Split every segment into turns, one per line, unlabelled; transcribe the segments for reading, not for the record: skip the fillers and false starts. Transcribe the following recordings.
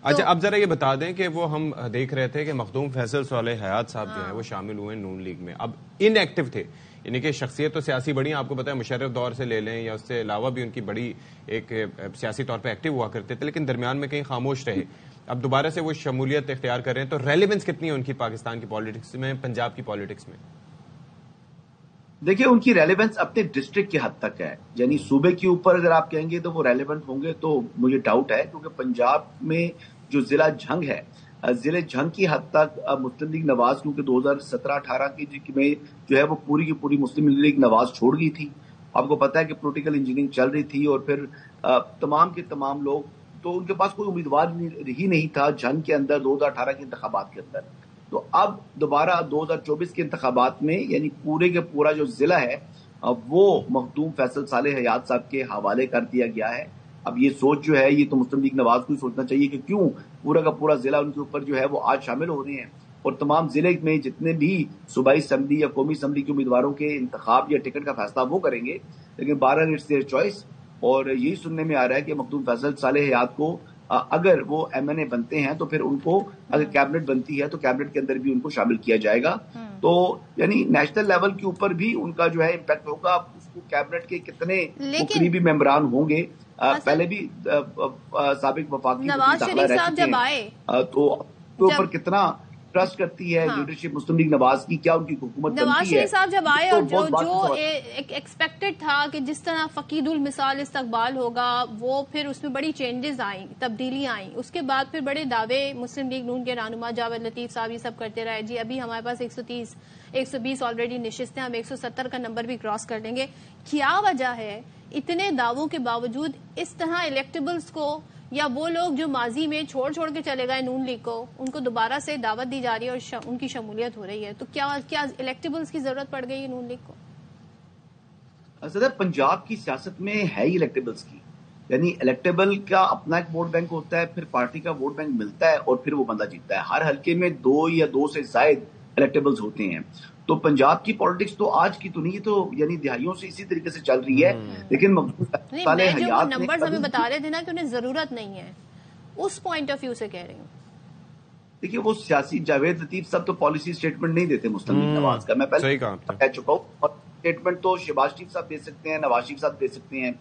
اچھا اب ذرا یہ بتا دیں کہ وہ ہم دیکھ رہے تھے کہ مخدوم فیصل صالح حیات صاحب جو ہیں وہ شامل ہوئے نون لیگ میں، اب ان ایکٹیو تھے، یعنی کہ شخصیت تو سیاسی بڑی ہیں، آپ کو پتا ہے مشرف دور سے لے لیں یا اس سے علاوہ بھی ان کی بڑی ایک سیاسی طور پہ ایکٹیو ہوا کرتے تھے، لیکن درمیان میں کہیں خاموش رہے، اب دوبارہ سے وہ شمولیت اختیار کر رہے ہیں، تو ریلیونس کتنی ہے ان کی پاکستان کی پالیٹکس میں، پنجاب کی پالیٹکس میں؟
دیکھیں ان کی ریلیونس اپنے ڈسٹرکٹ کی حد تک ہے، یعنی صوبے کے اوپر اگر آپ کہیں گے تو وہ ریلیونٹ ہوں گے تو مجھے ڈاؤٹ ہے، کیونکہ پنجاب میں جو ضلع جھنگ ہے، ضلع جھنگ کی حد تک مسلم لیگ نواز، کیونکہ 2017-18 کی میں جو ہے وہ پوری کی پوری مسلم لیگ نواز چھوڑ گئی تھی. آپ کو پتا ہے کہ پولیٹیکل انجینئرنگ چل رہی تھی، اور پھر تمام کے تمام لوگ، تو ان کے پاس کوئی امیدوار ہی نہیں تھا جھنگ کے اندر 2018 کے انتخابات کے اندر. تو اب دوبارہ 2024 کے انتخابات میں یعنی پورے کے پورا جو ضلع ہے وہ مخدوم فیصل صالح حیات صاحب کے حوالے کر دیا گیا ہے. اب یہ سوچ جو ہے یہ تو مسلم لیگ نواز کو ہی سوچنا چاہیے کہ کیوں پورا کا پورا ضلع ان کے اوپر جو ہے وہ آج شامل ہو رہے ہیں، اور تمام ضلع میں جتنے بھی صوبائی اسمبلی یا قومی اسمبلی کے امیدواروں کے انتخاب یا ٹکٹ کا فیصلہ وہ کریں گے. لیکن بہرحال اٹس دیئر چوائس، اور یہی سننے میں آ رہا ہے کہ مخدوم فیصل صالح حیات کو اگر وہ ایم این اے بنتے ہیں تو پھر ان کو اگر کیبنٹ بنتی ہے تو کیبنٹ کے اندر بھی ان کو شامل کیا جائے گا. تو یعنی نیشنل لیول کے اوپر بھی ان کا جو ہے امپیکٹ ہوگا. اس کو کیبنٹ کے کتنے قریبی ممبران ہوں گے، پہلے بھی سابق وفاقی
نواز شریف صاحب جب آئے
تو اوپر کتنا ٹرسٹ کرتی ہے لیڈرشپ مسلم لیگ نواز کی، کیا ان کی حکومت بنتی ہے.
نواز شریف صاحب جب آئے اور جو ایکسپیکٹڈ تھا کہ جس طرح فقید المثال استقبال ہوگا، وہ پھر اس میں بڑی چینجز آئیں، تبدیلیاں آئیں. اس کے بعد پھر بڑے دعوے مسلم لیگ نون کے رہنما جاوید لطیف صاحب یہ سب کرتے رہے، جی ابھی ہمارے پاس 120 آلریڈی نشستیں، ہم 170 کا نمبر بھی کراس کر لیں گے. کیا وجہ ہے اتنے دعووں کے باوجود اس طرح الیکٹیبلز کو، یا وہ لوگ جو ماضی میں چھوڑ کے چلے گئے نون لیگ کو، ان کو دوبارہ سے دعوت دی جا رہی ہے اور ان کی شمولیت ہو رہی ہے؟ تو کیا الیکٹیبلز کی ضرورت پڑ گئی ہے نون لیگ کو؟
صدر پنجاب کی سیاست میں ہے ہی الیکٹیبلز کی، یعنی الیکٹیبل کا اپنا ایک ووٹ بینک ہوتا ہے، پھر پارٹی کا ووٹ بینک ملتا ہے اور پھر وہ بندہ جیتتا ہے. ہر حلقے میں 2 یا 2 سے زائد الیکٹیبلز ہوتے ہیں. تو پنجاب کی پالیٹکس تو آج کی تو نہیں، تو یعنی دہائیوں سے اسی طریقے سے چل رہی ہے. لیکن
جو نمبرز ہمیں بتا رہے تھے نا کہ انہیں ضرورت نہیں ہے، اس پوائنٹ آف ویو سے کہہ رہی ہوں.
دیکھیے وہ سیاسی جاوید لطیف صاحب تو پالیسی اسٹیٹمنٹ نہیں دیتے مسلم لیگ نواز کا، میں پہلے کہہ چکا ہوں. اور اسٹیٹمنٹ تو شہباز شریف صاحب دے سکتے ہیں، نواز شریف صاحب دے سکتے ہیں،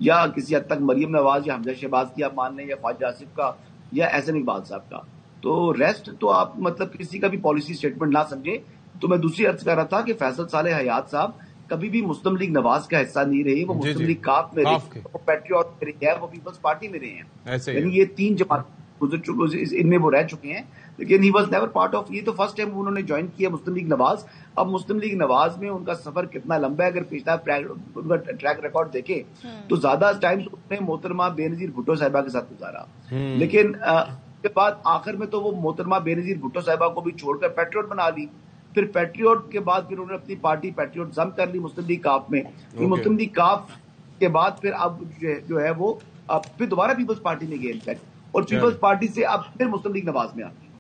یا کسی حد تک مریم نواز یا حمزہ شہباز کی آپ مان لیں، یا خواجہ آصف کا یا احسن اقبال صاحب کا. تو ریسٹ تو آپ مطلب کسی کا بھی پالیسی اسٹیٹمنٹ نہ سمجھیں. تو میں دوسری عرض کر رہا تھا کہ فیصل صالح حیات صاحب کبھی بھی مسلم لیگ نواز کا حصہ نہیں رہے، وہ مسلم لیگ کاف میں رہے، وہ پیٹریوٹ میں رہے ہیں، وہ پیپلز پارٹی میں رہے ہیں. یعنی یہ 3 جماعت گزر چکے، ان میں وہ رہ چکے ہیں، لیکن he was never part of. یہ تو فرسٹ ٹائم انہوں نے جوائن کیا مسلم لیگ نواز. اب مسلم لیگ نواز میں ان کا سفر کتنا لمبا ہے، اگر پچھلا ان کا ٹریک ریکارڈ دیکھیں تو زیادہ ٹائم تو انہوں نے محترمہ بے نظیر بھٹو صاحبہ کے ساتھ گزارا. لیکن اس کے بعد آخر میں تو وہ محترمہ بے نظیر بھٹو صاحبہ کو بھی چھوڑ کر پیٹریوٹ بنا لی. پھر پیٹریوٹ کے بعد پھر انہوں نے اپنی پارٹی پیٹریوٹ ضم کر لی مسلم لیگ کاف میں. مسلم لیگ کاف کے بعد پھر اب جو ہے وہ پھر دوبارہ پیپلز پارٹی میں گئے، اور پیپلز پارٹی سے اب پھر مسلم لیگ نواز میں آ گئی.